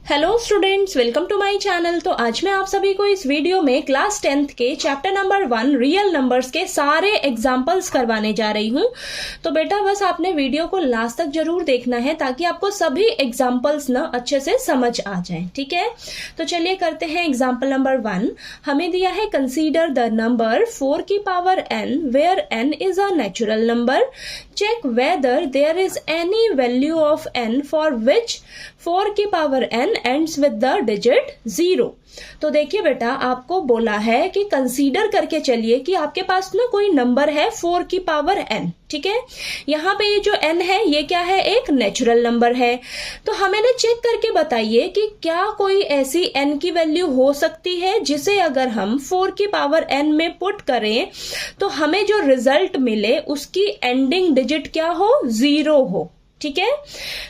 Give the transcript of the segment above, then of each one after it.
Hello students, welcome to my channel. तो आज मैं आप सभी को इस वीडियो में क्लास 10th के चैप्टर नंबर 1 रियल नंबर्स के सारे एग्जाम्पल्स करवाने जा रही हूँ। तो बेटा बस आपने वीडियो को लास्ट तक जरूर देखना है ताकि आपको सभी एग्जाम्पल्स ना अच्छे से समझ आ जाए, ठीक है। तो चलिए करते हैं एग्जाम्पल नंबर 1। हमें दिया है कंसीडर द नंबर 4 की power n where n is a natural number. Check whether there is any value of n for which 4 की power n ends with the digit 0। तो देखिए बेटा, आपको बोला है कि कंसीडर करके चलिए कि आपके पास ना कोई नंबर है 4 की पावर n, ठीक है। यहाँ पे ये जो n है ये क्या है, एक नेचुरल नंबर है। तो हमें ना चेक करके बताइए कि क्या कोई ऐसी n की वैल्यू हो सकती है जिसे अगर हम 4 की पावर n में पुट करें तो हमें जो रिजल्ट मिले उसकी एंडिंग डिजिट क्या हो, 0 हो, ठीक है।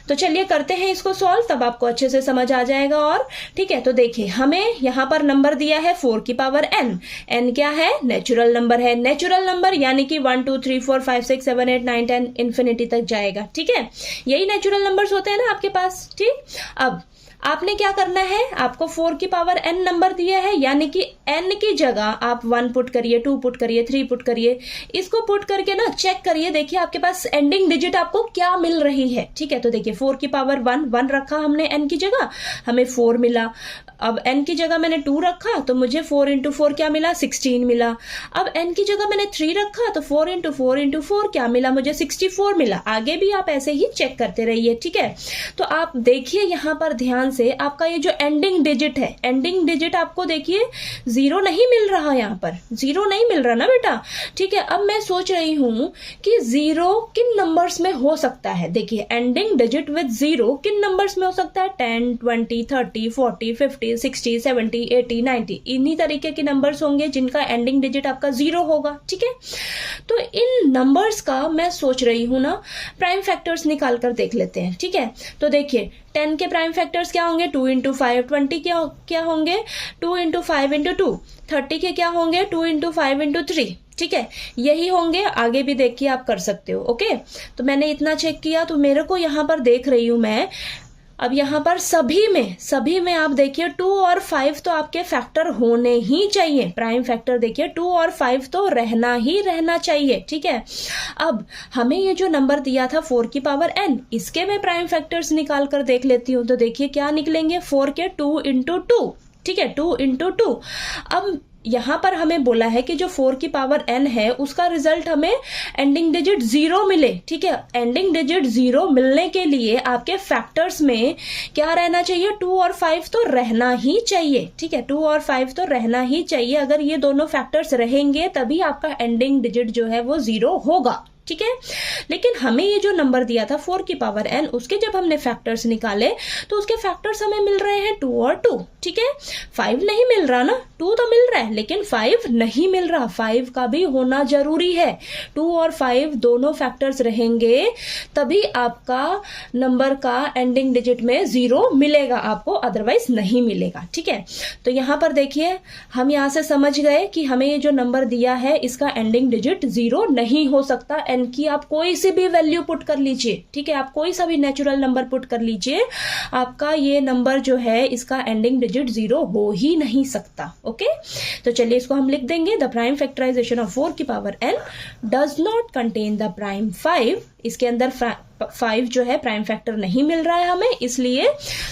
तो चलिए करते हैं इसको सॉल्व, तब आपको अच्छे से समझ आ जाएगा। और ठीक है, तो देखिए हमें यहाँ पर नंबर दिया है 4 की पावर n। n क्या है, नेचुरल नंबर है। नेचुरल नंबर यानी कि 1 2 3 4 5 6 7 8 9 10 इन्फिनिटी तक जाएगा, ठीक है। यही नेचुरल नंबर्स होते हैं ना आपके पास, ठीक। अब आपने क्या करना है, आपको 4 की पावर n नंबर दिया है यानी कि n की जगह आप 1 पुट करिए, 2 पुट करिए, 3 पुट करिए। इसको पुट करके ना चेक करिए, देखिए आपके पास एंडिंग डिजिट आपको क्या मिल रही है, ठीक है। तो देखिए 4 की पावर 1 रखा हमने n की जगह, हमें 4 मिला। अब n की जगह मैंने 2 रखा तो मुझे 4 इंटू 4 क्या मिला, 16 मिला। अब n की जगह मैंने 3 रखा तो 4 इंटू 4 इंटू 4 क्या मिला, मुझे 64 मिला। आगे भी आप ऐसे ही चेक करते रहिए, ठीक है। तो आप देखिए यहाँ पर ध्यान से, आपका ये जो एंडिंग डिजिट है, एंडिंग डिजिट आपको देखिए 0 नहीं मिल रहा, यहाँ पर 0 नहीं मिल रहा ना बेटा, ठीक है। अब मैं सोच रही हूं कि 0 किन नंबर्स में हो सकता है। देखिए एंडिंग डिजिट विद 0 किन नंबर्स में हो सकता है, 10 20 30 40 50 60 70 80 90 इन्हीं तरीके के नंबर्स होंगे जिनका एंडिंग डिजिट आपका 0 होगा, ठीक है। तो इन नंबर्स का मैं सोच रही हूं ना प्राइम फैक्टर्स निकाल कर देख लेते हैं, ठीक है। तो देखिए 10 के प्राइम फैक्टर्स क्या होंगे, 2 इंटू 5। 20 क्या होंगे, 2 इंटू 5 इंटू 2। 30 के क्या होंगे, 2 इंटू 5 इंटू 3, ठीक है। यही होंगे, आगे भी देखिए आप कर सकते हो, ओके। तो मैंने इतना चेक किया तो मेरे को यहाँ पर देख रही हूं मैं, अब यहाँ पर सभी में आप देखिए 2 और 5 तो आपके फैक्टर होने ही चाहिए। प्राइम फैक्टर देखिए 2 और 5 तो रहना चाहिए, ठीक है। अब हमें ये जो नंबर दिया था 4 की पावर n, इसके मैं प्राइम फैक्टर्स निकाल कर देख लेती हूँ। तो देखिए क्या निकलेंगे, 4 के 2 इंटू 2, ठीक है, 2 इंटू 2। अब यहां पर हमें बोला है कि जो 4 की पावर n है उसका रिजल्ट हमें एंडिंग डिजिट 0 मिले, ठीक है। एंडिंग डिजिट 0 मिलने के लिए आपके फैक्टर्स में क्या रहना चाहिए, 2 और 5 तो रहना ही चाहिए, ठीक है। 2 और 5 तो रहना ही चाहिए। अगर ये दोनों फैक्टर्स रहेंगे तभी आपका एंडिंग डिजिट जो है वो 0 होगा, ठीक है। लेकिन हमें ये जो नंबर दिया था 4 की पावर n, उसके जब हमने फैक्टर्स निकाले तो उसके फैक्टर्स हमें मिल रहे हैं 2 और 2, ठीक है। 5 नहीं मिल रहा ना, 2 तो मिल रहा है लेकिन 5 नहीं मिल रहा। 5 का भी होना जरूरी है। 2 और 5 दोनों फैक्टर्स रहेंगे तभी आपका नंबर का एंडिंग डिजिट में 0 मिलेगा आपको, अदरवाइज नहीं मिलेगा, ठीक है। तो यहां पर देखिए हम यहां से समझ गए कि हमें ये जो नंबर दिया है इसका एंडिंग डिजिट 0 नहीं हो सकता। n की आप कोई सी भी वैल्यू पुट कर लीजिए, ठीक है, आप कोई सा भी नेचुरल नंबर पुट कर लीजिए, आपका ये नंबर जो है इसका एंडिंग डिजिट 0 हो ही नहीं सकता, ओके। तो चलिए इसको हम लिख देंगे, द प्राइम फैक्टराइजेशन ऑफ 4 की power n does not contain the prime 5। इसके अंदर 5 जो है प्राइम फैक्टर नहीं मिल रहा है हमें, इसलिए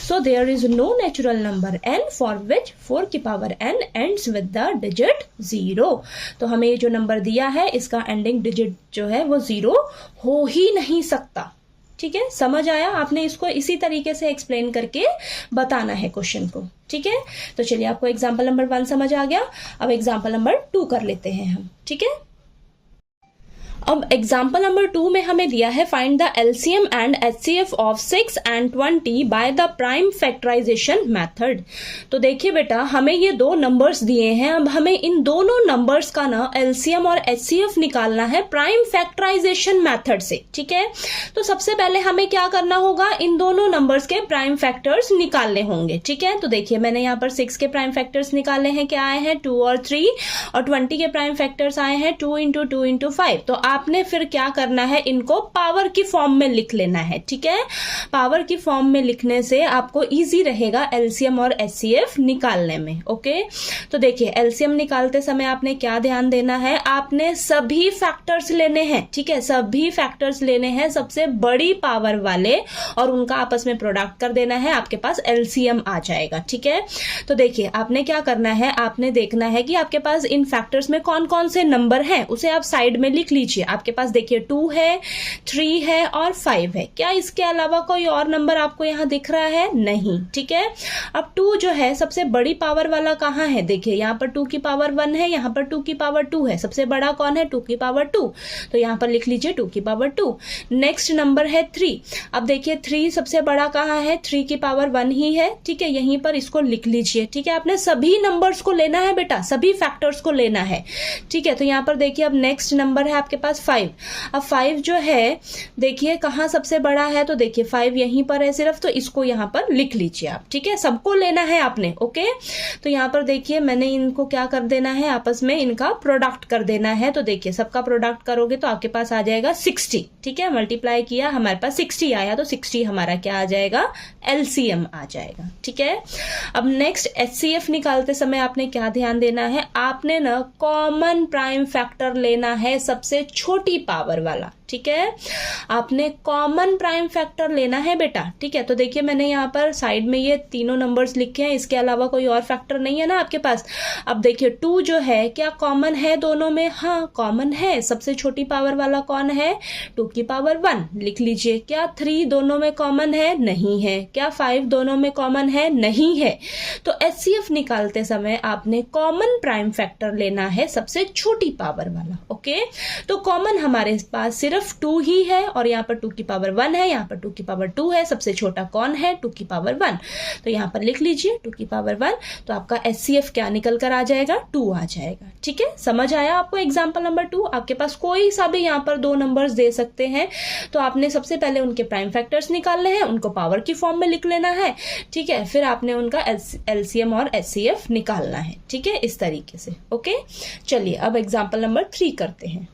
so there is no natural number n for which 4 की power n ends with the digit 0। तो हमें ये जो नंबर दिया है इसका एंडिंग डिजिट जो है वो 0 हो ही नहीं सकता, ठीक है। समझ आया, आपने इसको इसी तरीके से एक्सप्लेन करके बताना है क्वेश्चन को, ठीक है। तो चलिए आपको एग्जाम्पल नंबर 1 समझ आ गया। अब एग्जाम्पल नंबर 2 कर लेते हैं हम, ठीक है। अब एग्जाम्पल नंबर 2 में हमें दिया है find the LCM and HCF of 6 and 20 by the prime factorisation method. तो देखिए बेटा, हमें ये दो नंबर्स दिए हैं, अब हमें इन दोनों नंबर्स का ना एलसीएम और एचसीएफ निकालना है प्राइम फैक्टराइजेशन मेथड से, ठीक है। तो सबसे पहले हमें क्या करना होगा, इन दोनों नंबर्स के प्राइम फैक्टर्स निकालने होंगे, ठीक है। तो देखिए मैंने यहाँ पर 6 के प्राइम फैक्टर्स निकाले हैं, क्या आए हैं 2 और 3, और 20 के प्राइम फैक्टर्स आए हैं 2 इंटू 2 इंटू 5। तो आपने फिर क्या करना है, इनको पावर की फॉर्म में लिख लेना है। ठीक है, पावर की फॉर्म में लिखने से आपको इजी रहेगा एलसीएम और एचसीएफ निकालने में। ओके, तो देखिए एलसीएम निकालते समय आपने क्या ध्यान देना है, आपने सभी फैक्टर्स लेने हैं। ठीक है, सभी फैक्टर्स लेने हैं सबसे बड़ी पावर वाले और उनका आपस में प्रोडक्ट कर देना है, आपके पास एलसीएम आ जाएगा। ठीक है, तो देखिए आपने क्या करना है, आपने देखना है कि आपके पास इन फैक्टर्स में कौन कौन से नंबर हैं, उसे आप साइड में लिख लीजिए। आपके पास देखिए 2 है, 3 है और 5 है। क्या इसके अलावा कोई और नंबर आपको यहाँ दिख रहा है? नहीं। ठीक है, अब 2 जो है सबसे बड़ी पावर वाला कहाँ है, देखिए यहाँ पर 2 की पावर 1 है, यहाँ पर 2 की पावर 2 है। सबसे बड़ा कौन है? 2 की पावर 2, तो यहाँ पर लिख लीजिए 2 की पावर 2। नेक्स्ट नंबर है 3। अब देखिए 3 सबसे बड़ा कहाँ है? 3 की पावर 1 ही है। ठीक है, यहीं पर इसको लिख लीजिए। ठीक है, आपने सभी नंबर्स को लेना है बेटा, सभी फैक्टर्स को लेना है। ठीक है, तो यहाँ पर देखिए अब नेक्स्ट नंबर है आपके पास 5। अब 5 जो है देखिए कहाँ सबसे बड़ा है, तो देखिए 5 यहीं पर है सिर्फ, तो इसको यहाँ पर लिख लीजिए आप। ठीक है, सबको लेना है आपने। ओके, तो यहाँ पर देखिए मैंने इनको क्या कर देना है, आपस में इनका प्रोडक्ट कर देना है। तो देखिए सबका प्रोडक्ट करोगे तो आपके पास आ जाएगा 60। ठीक है, मल्टीप्लाई किया हमारे पास 60 आया, तो 60 हमारा क्या आ जाएगा? एलसीएम आ जाएगा। ठीक है, अब नेक्स्ट एचसीएफ निकालते समय आपने क्या ध्यान देना है, आपने ना कॉमन प्राइम फैक्टर लेना है सबसे छोटी पावर वाला। ठीक है, आपने कॉमन प्राइम फैक्टर लेना है बेटा। ठीक है, तो देखिए मैंने यहाँ पर साइड में ये तीनों नंबर्स लिखे हैं, इसके अलावा कोई और फैक्टर नहीं है ना आपके पास। अब देखिए 2 जो है क्या कॉमन है दोनों में? हाँ कॉमन है। सबसे छोटी पावर वाला कौन है? 2 की पावर 1 लिख लीजिए। क्या 3 दोनों में कॉमन है? नहीं है। क्या 5 दोनों में कॉमन है? नहीं है। तो एचसीएफ निकालते समय आपने कॉमन प्राइम फैक्टर लेना है सबसे छोटी पावर वाला। ओके, तो कॉमन हमारे पास सिर्फ 2 ही है और यहाँ पर 2 की पावर 1 है, यहाँ पर 2 की पावर 2 है। सबसे छोटा कौन है? 2 की पावर 1, तो यहाँ पर लिख लीजिए 2 की पावर 1। तो आपका एचसीएफ क्या निकल कर आ जाएगा? 2 आ जाएगा। ठीक है, समझ आया आपको एग्जाम्पल नंबर 2? आपके पास कोई सा भी यहाँ पर 2 नंबर्स दे सकते हैं, तो आपने सबसे पहले उनके प्राइम फैक्टर्स निकालने हैं, उनको पावर की फॉर्म में लिख लेना है। ठीक है, फिर आपने उनका एलसीएम और एचसीएफ निकालना है। ठीक है, इस तरीके से। ओके, चलिए अब एग्जाम्पल नंबर 3 करते हैं।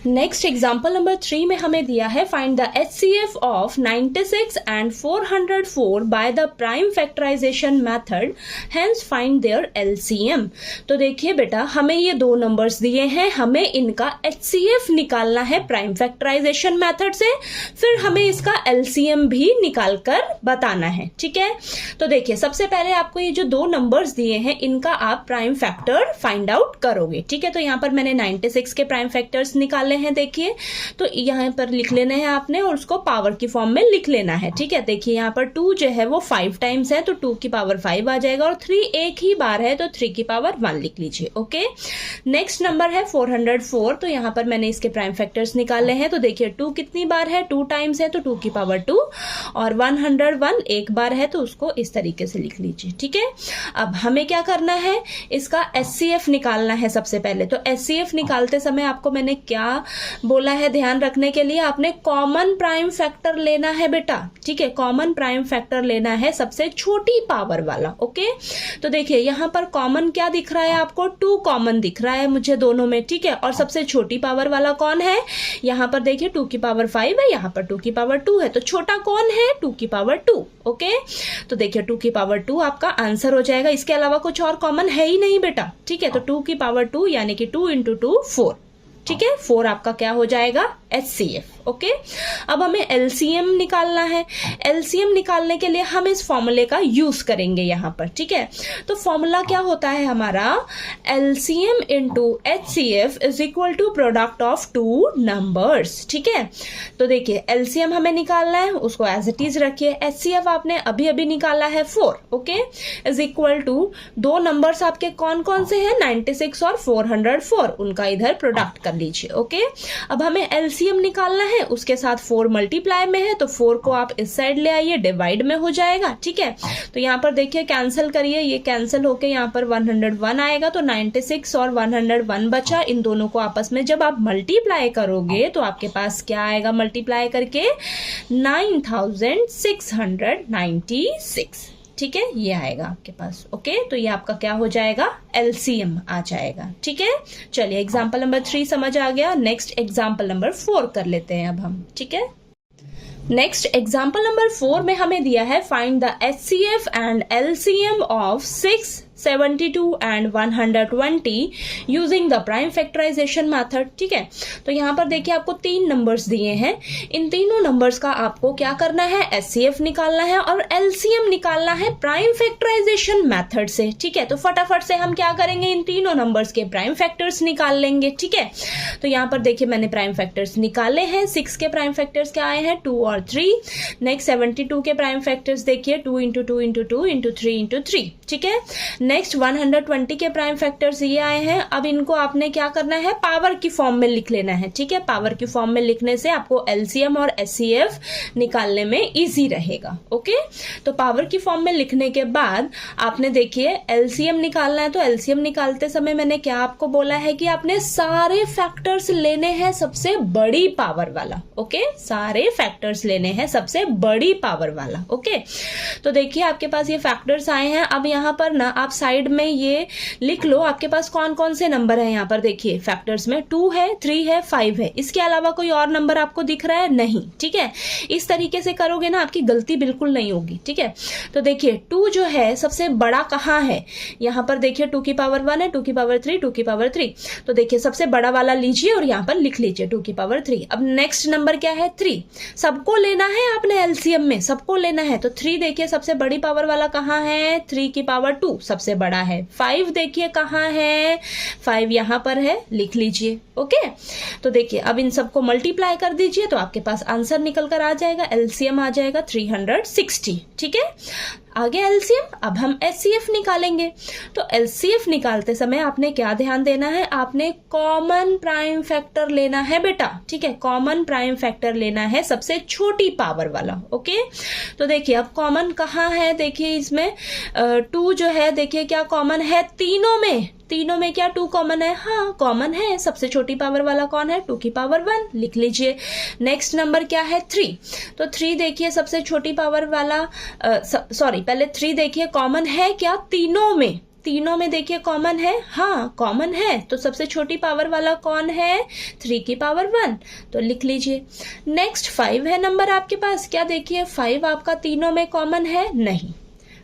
नेक्स्ट एग्जाम्पल नंबर 3 में हमें दिया है find the HCF of 96 and 404 by the prime factorisation method, hence find their LCM. तो देखिए बेटा हमें ये 2 नंबर्स दिए हैं, हमें इनका एचसीएफ निकालना है प्राइम फैक्टराइजेशन मेथड से, फिर हमें इसका एलसीएम भी निकाल कर बताना है। ठीक है, तो देखिए सबसे पहले आपको ये जो 2 नंबर्स दिए हैं इनका आप प्राइम फैक्टर फाइंड आउट करोगे। ठीक है, तो यहाँ पर मैंने 96 के प्राइम फैक्टर्स निकाले हैं। देखिए तो यहाँ पर लिख लेने हैं आपने और उसको पावर की फॉर्म में लिख लेना है। ठीक है, देखिए यहाँ पर 2 जो है वो 5 टाइम्स है, तो 2 की पावर 5 आ जाएगा और 3 एक ही बार है, तो 3 की पावर 1 लिख लीजिए। ओके, नेक्स्ट नंबर है 404, तो यहाँ पर मैंने इसके प्राइम फैक्टर्स निकाले हैं। तो देखिए 2 कितनी बार है? 2 टाइम्स है, तो 2 की पावर 2 और 101 एक बार है, तो उसको इस तरीके से लिख लीजिए। ठीक है, अब हमें क्या करना है, इसका एचसीएफ निकालना है सबसे पहले। तो एचसीएफ निकालते समय आपको मैंने क्या बोला है ध्यान रखने के लिए, आपने कॉमन प्राइम फैक्टर लेना है बेटा। ठीक है, कॉमन प्राइम फैक्टर लेना है सबसे छोटी पावर वाला। ओके, तो देखिए यहाँ पर कॉमन क्या दिख रहा है आपको? 2 कॉमन दिख रहा है मुझे दोनों में। ठीक है, और सबसे छोटी पावर वाला कौन है? यहाँ पर देखिए 2 की पावर 5 है, यहाँ पर 2 की पावर 2 है, तो छोटा कौन है? 2 की पावर 2। ओके, तो देखिए 2 की पावर 2 आपका आंसर हो जाएगा, इसके अलावा कुछ और कॉमन है ही नहीं बेटा। ठीक है, तो 2 की पावर 2 यानी कि 2 × 2 4। ठीक है, 4 आपका क्या हो जाएगा? एचसीएफ। ओके, अब हमें एलसीएम निकालना है। एलसीएम निकालने के लिए हम इस फॉर्मूले का यूज करेंगे यहाँ पर। ठीक है, तो फॉर्मूला क्या होता है हमारा? LCM into HCF is equal to product of 2 numbers. ठीक है, तो देखिए एलसीएम हमें निकालना है, उसको एज इट इज रखिए। एचसीएफ आपने अभी अभी निकाला है 4। Okay, is equal to 2 numbers आपके कौन कौन से हैं? 96 और 404, उनका इधर प्रोडक्ट कर लीजिए। ओके, अब हमें एलसीएम निकालना है, उसके साथ 4 मल्टीप्लाई में है, तो 4 को आप इस साइड ले आइए, डिवाइड में हो जाएगा। ठीक है, तो यहाँ पर देखिए कैंसिल करिए, ये कैंसिल होके यहाँ पर 101 आएगा, तो 96 और 101 बचा। इन दोनों को आपस में जब आप मल्टीप्लाई करोगे तो आपके पास क्या आएगा मल्टीप्लाई करके? 9696। ठीक है, ये आएगा आपके पास। ओके, तो ये आपका क्या हो जाएगा, एलसीएम आ जाएगा। ठीक है, चलिए एग्जाम्पल नंबर 3 समझ आ गया। नेक्स्ट एग्जाम्पल नंबर 4 कर लेते हैं अब हम। ठीक है, नेक्स्ट एग्जाम्पल नंबर 4 में हमें दिया है find the HCF and LCM of 6, 72 and 120 using the prime factorisation method. ठीक है, तो यहाँ पर देखिए आपको 3 नंबर्स दिए हैं। इन तीनों नंबर्स का आपको क्या करना है, एचसीएफ निकालना है और एलसीएम निकालना है प्राइम फैक्टराइजेशन मेथड से। ठीक है, तो फटाफट से हम क्या करेंगे, इन तीनों नंबर्स के प्राइम फैक्टर्स निकाल लेंगे। ठीक है, तो यहाँ पर देखिए मैंने प्राइम फैक्टर्स निकाले हैं। 6 के प्राइम फैक्टर्स क्या आए हैं, 2 और 3। नेक्स्ट 72 के प्राइम फैक्टर्स देखिए 2 × 2 × 2 × 3 × 3। ठीक है, नेक्स्ट 120 के प्राइम फैक्टर्स ये आए हैं। अब इनको आपने क्या करना है, पावर की फॉर्म में लिख लेना है। ठीक है, पावर की फॉर्म में लिखने से आपको एलसीएम और एचसीएफ निकालने में इजी रहेगा। ओके, तो पावर की फॉर्म में लिखने के बाद आपने देखिए एलसीएम निकालना है। तो एलसीएम निकालते समय मैंने क्या आपको बोला है कि आपने सारे फैक्टर्स लेने हैं सबसे बड़ी पावर वाला। ओके, सारे फैक्टर्स लेने हैं सबसे बड़ी पावर वाला। ओके, तो देखिए आपके पास ये फैक्टर्स आए हैं। अब यहाँ पर ना आप साइड में ये लिख लो आपके पास कौन कौन से नंबर है। यहाँ पर देखिए फैक्टर्स में 2 है, 3 है, 5 है। इसके अलावा कोई और नंबर आपको दिख रहा है, नहीं। ठीक है, इस तरीके से करोगे ना आपकी गलती बिल्कुल नहीं होगी। ठीक है, तो देखिए 2 जो है सबसे बड़ा कहाँ है, यहाँ पर देखिए 2 की पावर 1 है, 2 की पावर 3, 2 की पावर 3। तो देखिए सबसे बड़ा वाला लीजिए और यहाँ पर लिख लीजिए 2 की पावर 3। अब नेक्स्ट नंबर क्या है, 3। सबको लेना है आपने एलसीएम में, सबको लेना है। तो 3 देखिए सबसे बड़ी पावर वाला कहाँ है, 3 की पावर 2 सबसे बड़ा है। 5 देखिए कहाँ है, 5 यहाँ पर है, लिख लीजिए। ओके, तो देखिए अब इन सबको मल्टीप्लाई कर दीजिए तो आपके पास आंसर निकल कर आ जाएगा, एलसीएम आ जाएगा 360। ठीक है, आगे एलसीएम। अब हम एचसीएफ निकालेंगे। तो एचसीएफ निकालते समय आपने क्या ध्यान देना है, आपने कॉमन प्राइम फैक्टर लेना है बेटा। ठीक है, कॉमन प्राइम फैक्टर लेना है सबसे छोटी पावर वाला। ओके, तो देखिए अब कॉमन कहाँ है, देखिए इसमें 2 जो है देखिए क्या कॉमन है, तीनों में क्या 2 कॉमन है, हाँ कॉमन है। सबसे छोटी पावर वाला कौन है, 2 की पावर 1, लिख लीजिए। नेक्स्ट नंबर क्या है, 3। तो 3 देखिए सबसे छोटी पावर वाला, पहले 3 देखिए कॉमन है क्या, तीनों में देखिए कॉमन है, हाँ कॉमन है। तो सबसे छोटी पावर वाला कौन है, 3 की पावर 1, तो लिख लीजिए। नेक्स्ट 5 है नंबर आपके पास, क्या देखिए 5 आपका तीनों में कॉमन है, नहीं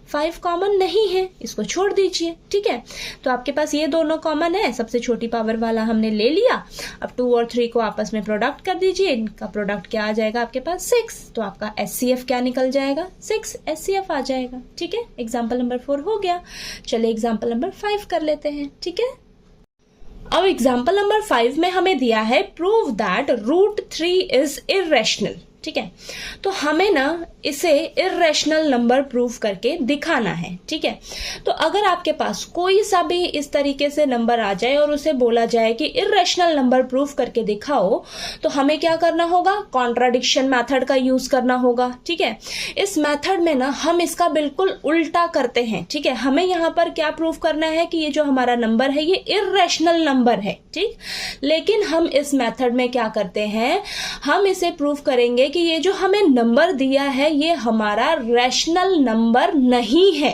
5 कॉमन नहीं है, इसको छोड़ दीजिए। ठीक है, तो आपके पास ये दोनों कॉमन है, सबसे छोटी पावर वाला हमने ले लिया। अब 2 और 3 को आपस में प्रोडक्ट कर दीजिए, इनका प्रोडक्ट क्या आ जाएगा आपके पास, 6। तो आपका एचसीएफ क्या निकल जाएगा, 6 एचसीएफ आ जाएगा। ठीक है, एग्जाम्पल नंबर 4 हो गया। चलिए एग्जाम्पल नंबर 5 कर लेते हैं। ठीक है, अब एग्जाम्पल नंबर 5 में हमें दिया है प्रूव दैट √3 इज इर्रेशनल। ठीक है, तो हमें ना इसे इर्रेशनल नंबर प्रूव करके दिखाना है। ठीक है, तो अगर आपके पास कोई सा भी इस तरीके से नंबर आ जाए और उसे बोला जाए कि इर्रेशनल नंबर प्रूव करके दिखाओ, तो हमें क्या करना होगा, कॉन्ट्राडिक्शन मेथड का यूज करना होगा। ठीक है, इस मेथड में ना हम इसका बिल्कुल उल्टा करते हैं। ठीक है, हमें यहाँ पर क्या प्रूव करना है कि ये जो हमारा नंबर है ये इर्रेशनल नंबर है। ठीक, लेकिन हम इस मेथड में क्या करते हैं, हम इसे प्रूव करेंगे कि ये जो हमें नंबर दिया है ये हमारा रैशनल नंबर नहीं है।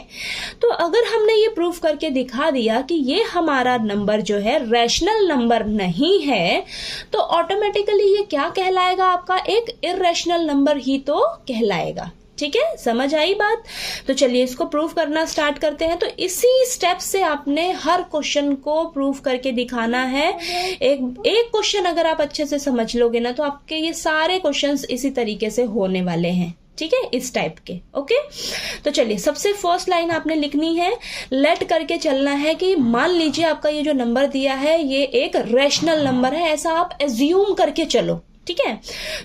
तो अगर हमने ये प्रूफ करके दिखा दिया कि ये हमारा नंबर जो है रैशनल नंबर नहीं है, तो ऑटोमेटिकली ये क्या कहलाएगा, आपका एक इर्रेशनल नंबर ही तो कहलाएगा। ठीक है, समझ आई बात। तो चलिए इसको प्रूव करना स्टार्ट करते हैं। तो इसी स्टेप से आपने हर क्वेश्चन को प्रूव करके दिखाना है। एक क्वेश्चन अगर आप अच्छे से समझ लोगे ना, तो आपके ये सारे क्वेश्चंस इसी तरीके से होने वाले हैं। ठीक है, इस टाइप के। ओके, तो चलिए सबसे फर्स्ट लाइन आपने लिखनी है, लेट करके चलना है कि मान लीजिए आपका ये जो नंबर दिया है ये एक रैशनल नंबर है, ऐसा आप एज्यूम करके चलो। ठीक है,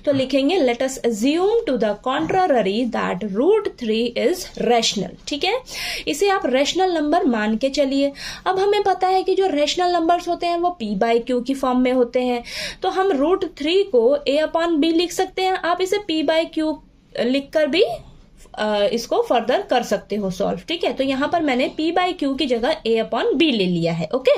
तो लिखेंगे let us assume to the contrary that √3 is rational. ठीक है, इसे आप रैशनल नंबर मान के चलिए। अब हमें पता है कि जो रैशनल नंबर्स होते हैं वो p/q की फॉर्म में होते हैं, तो हम √3 को a/b लिख सकते हैं। आप इसे p/q लिखकर भी इसको फर्दर कर सकते हो सॉल्व, ठीक है। तो यहाँ पर मैंने p बाई क्यू की जगह a अपॉन b ले लिया है, ओके।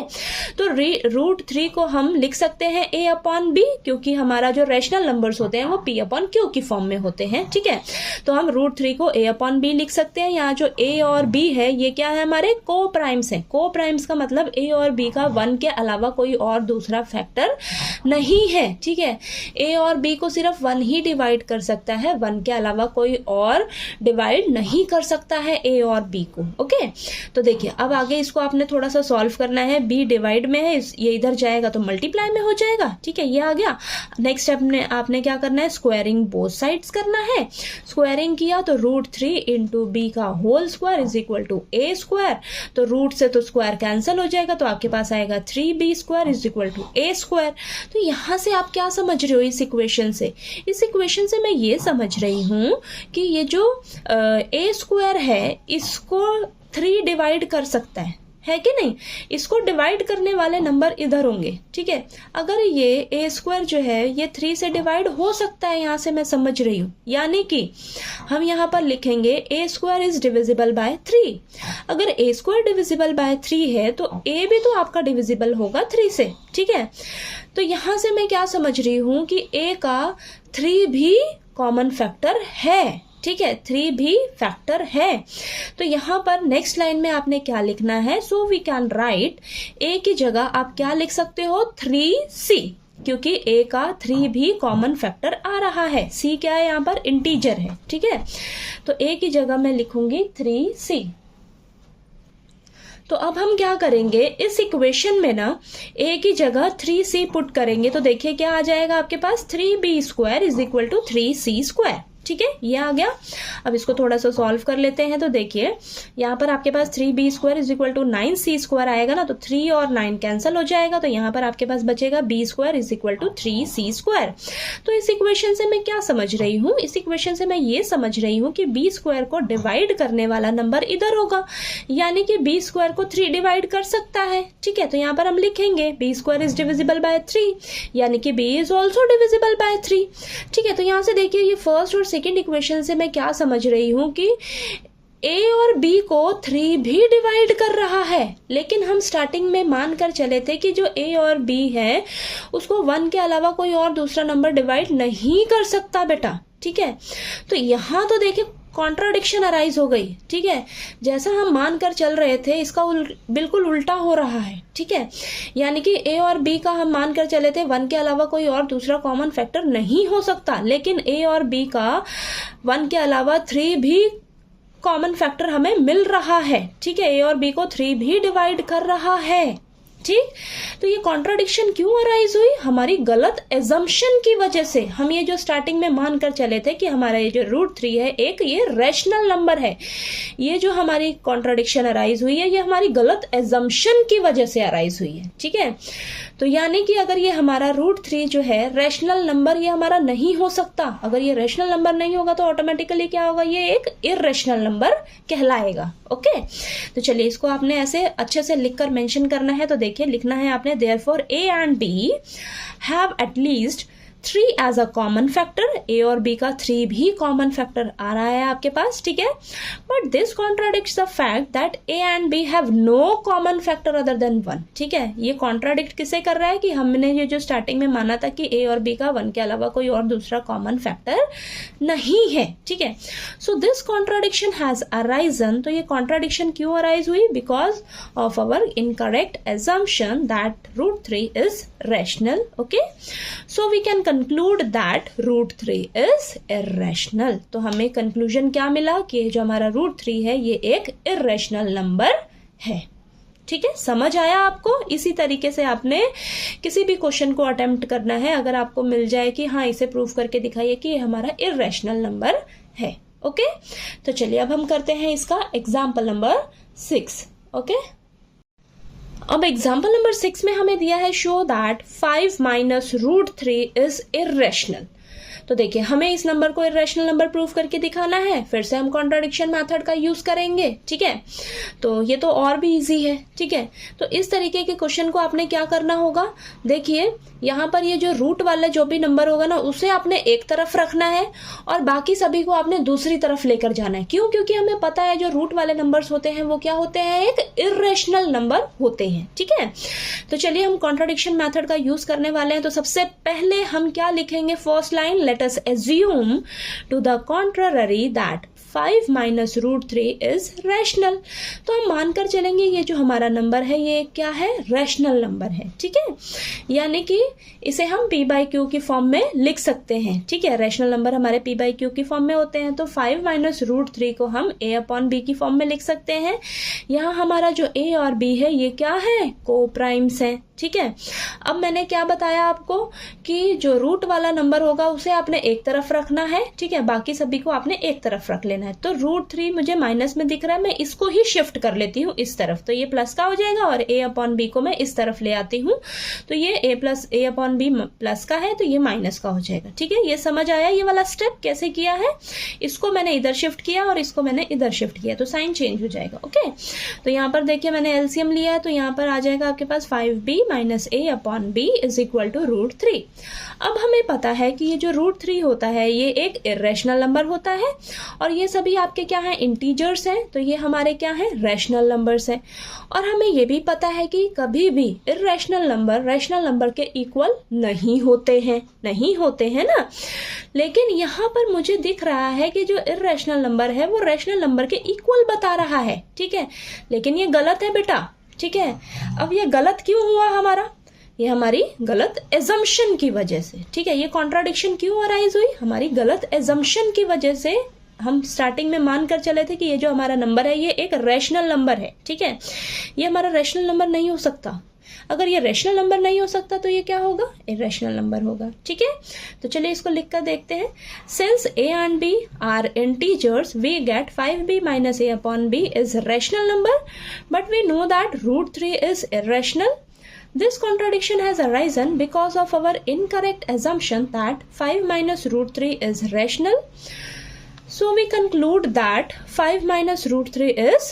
तो √3 को हम लिख सकते हैं a अपॉन b, क्योंकि हमारा जो रैशनल नंबर्स होते हैं वो p अपॉन q की फॉर्म में होते हैं, ठीक है। तो हम √3 को a अपॉन b लिख सकते हैं। यहाँ जो a और b है ये क्या है, हमारे को प्राइम्स हैं। को प्राइम्स का मतलब a और b का 1 के अलावा कोई और दूसरा फैक्टर नहीं है, ठीक है। a और b को सिर्फ 1 ही डिवाइड कर सकता है, 1 के अलावा कोई और डिवाइड नहीं कर सकता है a और b को, ओके। तो देखिए अब आगे इसको आपने थोड़ा सा सॉल्व करना है। b डिवाइड में है, ये इधर जाएगा तो मल्टीप्लाई में हो जाएगा, ठीक है, ये आ गया। नेक्स्ट आपने क्या करना है, स्क्वायरिंग बोथ साइड्स करना है। स्क्वायरिंग किया तो √3 इंटू बी का whole square is equal to a square. तो रूट से तो स्क्वायर कैंसिल हो जाएगा, तो आपके पास आएगा 3b square is equal to a square. तो यहाँ से आप क्या समझ रहे हो इस इक्वेशन से? इस इक्वेशन से मैं ये समझ रही हूं कि ये जो a स्क्वायर है इसको 3 डिवाइड कर सकता है कि नहीं? इसको डिवाइड करने वाले नंबर इधर होंगे, ठीक है। अगर ये a स्क्वायर जो है ये 3 से डिवाइड हो सकता है, यहाँ से मैं समझ रही हूँ, यानी कि हम यहाँ पर लिखेंगे a square is divisible by 3। अगर a स्क्वायर डिविजिबल बाय 3 है तो a भी तो आपका डिविजिबल होगा 3 से, ठीक है। तो यहाँ से मैं क्या समझ रही हूँ कि a का 3 भी कॉमन फैक्टर है, ठीक है, 3 भी फैक्टर है। तो यहाँ पर नेक्स्ट लाइन में आपने क्या लिखना है, so we can write a की जगह आप क्या लिख सकते हो, 3c, क्योंकि a का 3 भी कॉमन फैक्टर आ रहा है। c क्या है, यहाँ पर इंटीजर है, ठीक है। तो a की जगह मैं लिखूंगी 3c। तो अब हम क्या करेंगे, इस इक्वेशन में ना a की जगह 3c पुट करेंगे तो देखिए क्या आ जाएगा आपके पास, 3b square is equal to 3c square, ठीक है, ये आ गया। अब इसको थोड़ा सा सॉल्व कर लेते हैं। तो देखिए यहाँ पर आपके पास 3b square is equal to 9c square आएगा ना, तो 3 और 9 कैंसिल हो जाएगा, तो यहाँ पर आपके पास बचेगा b square is equal to 3c square. तो इस इक्वेशन से मैं क्या समझ रही हूँ, इस इक्वेशन से मैं ये समझ रही हूँ कि b स्क्वायर को डिवाइड करने वाला नंबर इधर होगा, यानी कि b स्क्वायर को 3 डिवाइड कर सकता है, ठीक है। तो यहाँ पर हम लिखेंगे b square is divisible by 3, यानी कि b is also divisible by 3, ठीक है। तो यहाँ से देखिए ये फर्स्ट और सेकेंड इक्वेशन से मैं क्या समझ रही हूं कि a और b को 3 भी डिवाइड कर रहा है, लेकिन हम स्टार्टिंग में मान कर चले थे कि जो a और b है उसको 1 के अलावा कोई और दूसरा नंबर डिवाइड नहीं कर सकता बेटा, ठीक है। तो यहाँ तो देखिए कॉन्ट्राडिक्शन अराइज हो गई, ठीक है। जैसा हम मान कर चल रहे थे इसका बिल्कुल उल्टा हो रहा है, ठीक है। यानी कि a और b का हम मान कर चले थे 1 के अलावा कोई और दूसरा कॉमन फैक्टर नहीं हो सकता, लेकिन a और b का 1 के अलावा 3 भी कॉमन फैक्टर हमें मिल रहा है, ठीक है। a और b को 3 भी डिवाइड कर रहा है, ठीक। तो ये कॉन्ट्राडिक्शन क्यों अराइज हुई, हमारी गलत एजम्पशन की वजह से। हम ये जो स्टार्टिंग में मान कर चले थे कि हमारा ये जो √3 है एक ये रैशनल नंबर है, ये जो हमारी कॉन्ट्राडिक्शन अराइज हुई है ये हमारी गलत एजम्पशन की वजह से अराइज हुई है, ठीक है। तो यानी कि अगर ये हमारा √3 जो है रैशनल नंबर ये हमारा नहीं हो सकता, अगर ये रैशनल नंबर नहीं होगा तो ऑटोमेटिकली क्या होगा, ये एक इररेशनल नंबर कहलाएगा, ओके। तो चलिए इसको आपने ऐसे अच्छे से लिखकर मेंशन करना है। तो देखिए लिखना है आपने, therefore a and b have at least 3 as a common factor, a और b का 3 भी कॉमन फैक्टर आ रहा है आपके पास, ठीक है। But this contradicts the fact that a and b have no common factor other than 1, ठीक है। ये कॉन्ट्राडिक्ट किसे कर रहा है कि हमने ये जो स्टार्टिंग में माना था कि a और b का 1 के अलावा कोई और दूसरा कॉमन फैक्टर नहीं है, ठीक है। So this contradiction has arisen. तो ये कॉन्ट्राडिक्शन क्यों अराइज हुई, because of our incorrect assumption that √3 is rational, okay. So we can conclude that √3 is irrational। तो हमें कंक्लूजन क्या मिला कि जो हमारा √3 है ये एक irrational नंबर है, ठीक है। समझ आया आपको? इसी तरीके से आपने किसी भी क्वेश्चन को अटेम्प्ट करना है, अगर आपको मिल जाए कि हाँ इसे प्रूव करके दिखाइए कि ये हमारा irrational नंबर है, ओके। तो चलिए अब हम करते हैं इसका एग्जाम्पल नंबर 6, ओके। अब एग्जाम्पल नंबर 6 में हमें दिया है show that 5 minus √3 is irrational. तो देखिए हमें इस नंबर को इरेशनल नंबर प्रूव करके दिखाना है, फिर से हम कॉन्ट्राडिक्शन मेथड का यूज करेंगे, ठीक है। तो ये तो और भी इजी है, ठीक है। तो इस तरीके के क्वेश्चन को आपने क्या करना होगा, देखिए यहाँ पर ये जो रूट वाला जो भी नंबर होगा ना उसे आपने एक तरफ रखना है और बाकी सभी को आपने दूसरी तरफ लेकर जाना है। क्यों? क्योंकि हमें पता है जो रूट वाले नंबर्स होते हैं वो क्या होते हैं, एक इरेशनल नंबर होते हैं, ठीक है। तो चलिए हम कॉन्ट्राडिक्शन मेथड का यूज करने वाले हैं। तो सबसे पहले हम क्या लिखेंगे, first line, let us assume to the contrary that 5 minus root 3 is rational. तो हम मानकर चलेंगे ये जो हमारा नंबर है ये क्या है, रैशनल नंबर है, ठीक है। यानी कि इसे हम p बाई क्यू की फॉर्म में लिख सकते हैं, ठीक है। रैशनल नंबर हमारे p बाई क्यू की फॉर्म में होते हैं। तो 5 माइनस रूट 3 को हम a अपॉन b की फॉर्म में लिख सकते हैं। यहाँ हमारा जो a और b है ये क्या है, को प्राइम्स है, ठीक है। अब मैंने क्या बताया आपको कि जो रूट वाला नंबर होगा उसे आपने एक तरफ रखना है, ठीक है, बाकी सभी को आपने एक तरफ रख लेना है। तो रूट 3 मुझे माइनस में दिख रहा है, मैं इसको ही शिफ्ट कर लेती हूँ इस तरफ, तो ये प्लस का हो जाएगा और a अपॉन b को मैं इस तरफ ले आती हूँ, तो ये a अपॉन b प्लस का है तो ये माइनस का हो जाएगा, ठीक है। ये समझ आया ये वाला स्टेप कैसे किया है, इसको मैंने इधर शिफ्ट किया और इसको मैंने इधर शिफ्ट किया, तो साइन चेंज हो जाएगा, ओके। तो यहाँ पर देखिए मैंने एलसीएम लिया है, तो यहाँ पर आ जाएगा आपके पास 5b minus a upon b is equal to root 3। अब हमें पता है कि ये जो रूट 3 होता है ये एक इरेशनल नंबर होता है और ये सभी आपके क्या है, इंटीजर्स हैं, तो ये हमारे क्या है, रैशनल नंबर्स हैं। और हमें ये भी पता है कि कभी भी इरेशनल नंबर रैशनल नंबर के इक्वल नहीं होते हैं ना। लेकिन यहाँ पर मुझे दिख रहा है कि जो इरेशनल नंबर है वो रैशनल नंबर के इक्वल बता रहा है, ठीक है, लेकिन ये गलत है बेटा, ठीक है। अब ये गलत क्यों हुआ हमारा, ये हमारी गलत एजम्पशन की वजह से, ठीक है। ये कॉन्ट्राडिक्शन क्यों अराइज हुई, हमारी गलत एजम्पशन की वजह से। हम स्टार्टिंग में मान कर चले थे कि ये जो हमारा नंबर है ये एक रैशनल नंबर है, ठीक है। ये हमारा रैशनल नंबर नहीं हो सकता। अगर ये रैशनल नंबर नहीं हो सकता तो ये क्या होगा, इरेशनल नंबर होगा, ठीक है। तो चलिए इसको लिख कर देखते हैं। Since a and b are integers we get 5b minus a upon b is rational number but we know that root 3 is irrational. This contradiction has arisen because of our incorrect assumption that 5 minus root 3 is rational. So we conclude that 5 minus root 3 is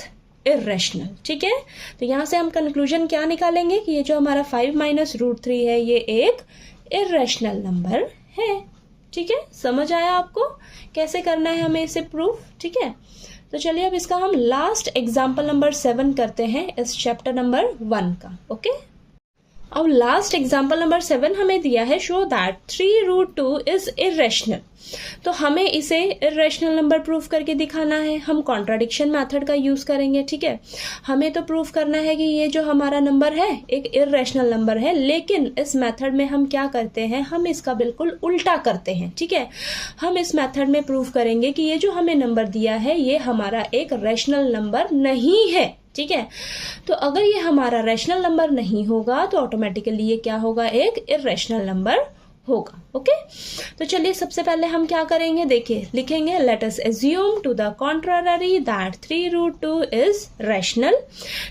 irrational, ठीक है। तो यहाँ से हम conclusion क्या निकालेंगे कि ये जो हमारा 5 माइनस रूट 3 है ये एक irrational नंबर है, ठीक है। समझ आया आपको कैसे करना है हमें इसे प्रूफ, ठीक है। तो चलिए अब इसका हम लास्ट एग्जाम्पल नंबर 7 करते हैं इस चैप्टर नंबर 1 का, ओके। अब लास्ट एग्जाम्पल नंबर 7 हमें दिया है, show that 3 root 2 is irrational. तो हमें इसे इरेशनल नंबर प्रूफ करके दिखाना है, हम कॉन्ट्राडिक्शन मेथड का यूज करेंगे, ठीक है। हमें तो प्रूफ करना है कि ये जो हमारा नंबर है एक इरेशनल नंबर है, लेकिन इस मेथड में हम क्या करते हैं, हम इसका बिल्कुल उल्टा करते हैं, ठीक है। हम इस मेथड में प्रूफ करेंगे कि ये जो हमें नंबर दिया है ये हमारा एक रैशनल नंबर नहीं है, ठीक है। तो अगर ये हमारा रैशनल नंबर नहीं होगा तो ऑटोमेटिकली ये क्या होगा, एक इरेशनल नंबर होगा, ओके। तो चलिए सबसे पहले हम क्या करेंगे, देखिए लिखेंगे let us assume to the contrary that 3 root 2 is rational,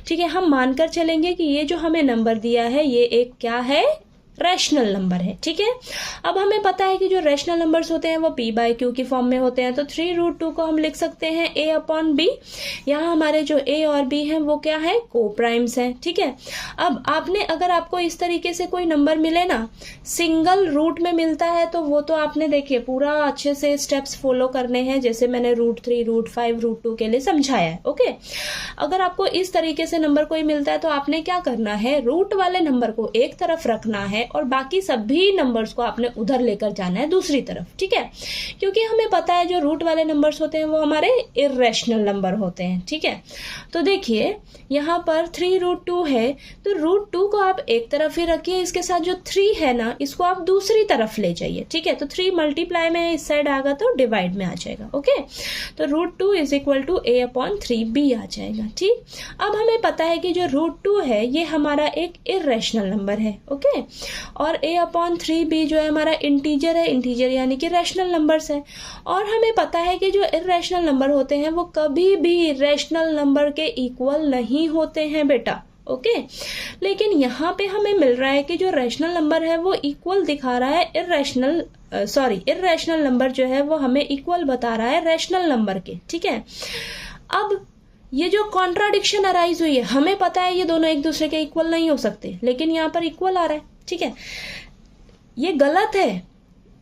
ठीक है। हम मानकर चलेंगे कि ये जो हमें नंबर दिया है ये एक क्या है, रैशनल नंबर है, ठीक है। अब हमें पता है कि जो रैशनल नंबर्स होते हैं वो p बाई क्यू की फॉर्म में होते हैं, तो 3 रूट 2 को हम लिख सकते हैं a अपॉन b। यहाँ हमारे जो a और b हैं वो क्या है, को प्राइम्स हैं, ठीक है। अब आपने अगर आपको इस तरीके से कोई नंबर मिले ना, सिंगल रूट में मिलता है, तो वो तो आपने देखिए पूरा अच्छे से स्टेप्स फॉलो करने हैं, जैसे मैंने रूट 3 रूट 5 रूट 2 के लिए समझाया है, ओके। अगर आपको इस तरीके से नंबर कोई मिलता है तो आपने क्या करना है, रूट वाले नंबर को एक तरफ रखना है और बाकी सभी नंबर्स को आपने उधर लेकर जाना है दूसरी तरफ, ठीक है। क्योंकि हमें पता है जो रूट वाले नंबर्स होते हैं वो हमारे इरेशनल नंबर होते हैं, ठीक है। तो देखिए यहाँ पर 3 रूट 2 है, तो रूट 2 को आप एक तरफ ही रखिए, इसके साथ जो 3 है ना इसको आप दूसरी तरफ ले जाइए, ठीक है। तो 3 मल्टीप्लाई में इस साइड आएगा तो डिवाइड में आ जाएगा, ओके। तो root 2 is equal to a upon 3b आ जाएगा, ठीक। अब हमें पता है कि जो रूट 2 है ये हमारा एक इरेशनल नंबर है, ओके। और a अपॉन 3b जो है हमारा इंटीजर है, इंटीजर यानी कि रैशनल नंबर्स है। और हमें पता है कि जो इरेशनल नंबर होते हैं वो कभी भी रैशनल नंबर के इक्वल नहीं होते हैं बेटा, ओके। लेकिन यहाँ पे हमें मिल रहा है कि जो रैशनल नंबर है वो इक्वल दिखा रहा है इरेशनल इर्रेशनल नंबर जो है वो हमें इक्वल बता रहा है रैशनल नंबर के, ठीक है। अब ये जो कॉन्ट्राडिक्शन अराइज हुई है, हमें पता है ये दोनों एक दूसरे के इक्वल नहीं हो सकते, लेकिन यहाँ पर इक्वल आ रहा है, ठीक है। ये गलत है,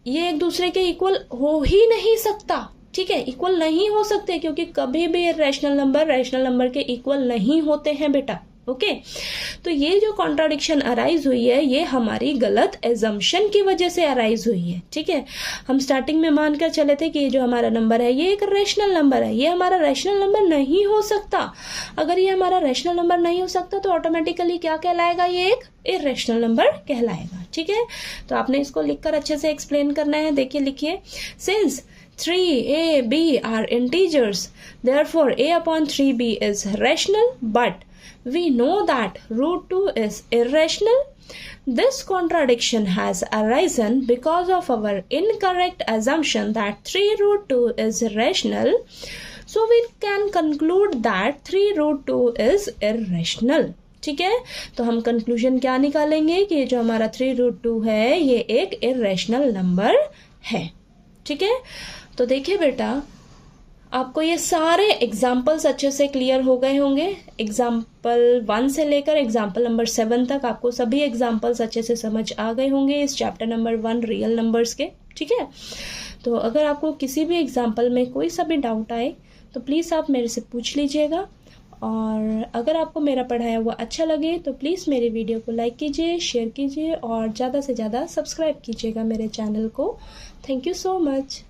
ये एक दूसरे के इक्वल हो ही नहीं सकता, ठीक है, इक्वल नहीं हो सकते, क्योंकि कभी भी रैशनल नंबर के इक्वल नहीं होते हैं बेटा, ओके। तो ये जो कॉन्ट्राडिक्शन अराइज हुई है ये हमारी गलत एजम्पशन की वजह से अराइज हुई है, ठीक है। हम स्टार्टिंग में मानकर चले थे कि ये जो हमारा नंबर है ये एक रैशनल नंबर है, ये हमारा रैशनल नंबर नहीं हो सकता। अगर ये हमारा रैशनल नंबर नहीं हो सकता तो ऑटोमेटिकली क्या कहलाएगा, ये एक इर्रेशनल नंबर कहलाएगा, ठीक है। तो आपने इसको लिखकर अच्छे से एक्सप्लेन करना है। देखिए, लिखिए, since 3a, b are integers, therefore a upon 3b is rational, but we know that root 2 is irrational. This contradiction has arisen because of our incorrect assumption that 3 root 2 is rational. So we can conclude that 3 root 2 is irrational. ठीक है, तो हम conclusion क्या निकालेंगे कि जो हमारा 3 root 2 है ये एक इर्रेशनल नंबर है, ठीक है। तो देखिए बेटा, आपको ये सारे एग्जाम्पल्स अच्छे से क्लियर हो गए होंगे। एग्जाम्पल 1 से लेकर एग्जाम्पल नंबर 7 तक आपको सभी एग्जाम्पल्स अच्छे से समझ आ गए होंगे इस चैप्टर नंबर 1 रियल नंबर्स के, ठीक है। तो अगर आपको किसी भी एग्जाम्पल में कोई सा भी डाउट आए तो प्लीज़ आप मेरे से पूछ लीजिएगा, और अगर आपको मेरा पढ़ाया हुआ अच्छा लगे तो प्लीज़ मेरे वीडियो को लाइक कीजिए, शेयर कीजिए और ज़्यादा से ज़्यादा सब्सक्राइब कीजिएगा मेरे चैनल को। Thank you so much.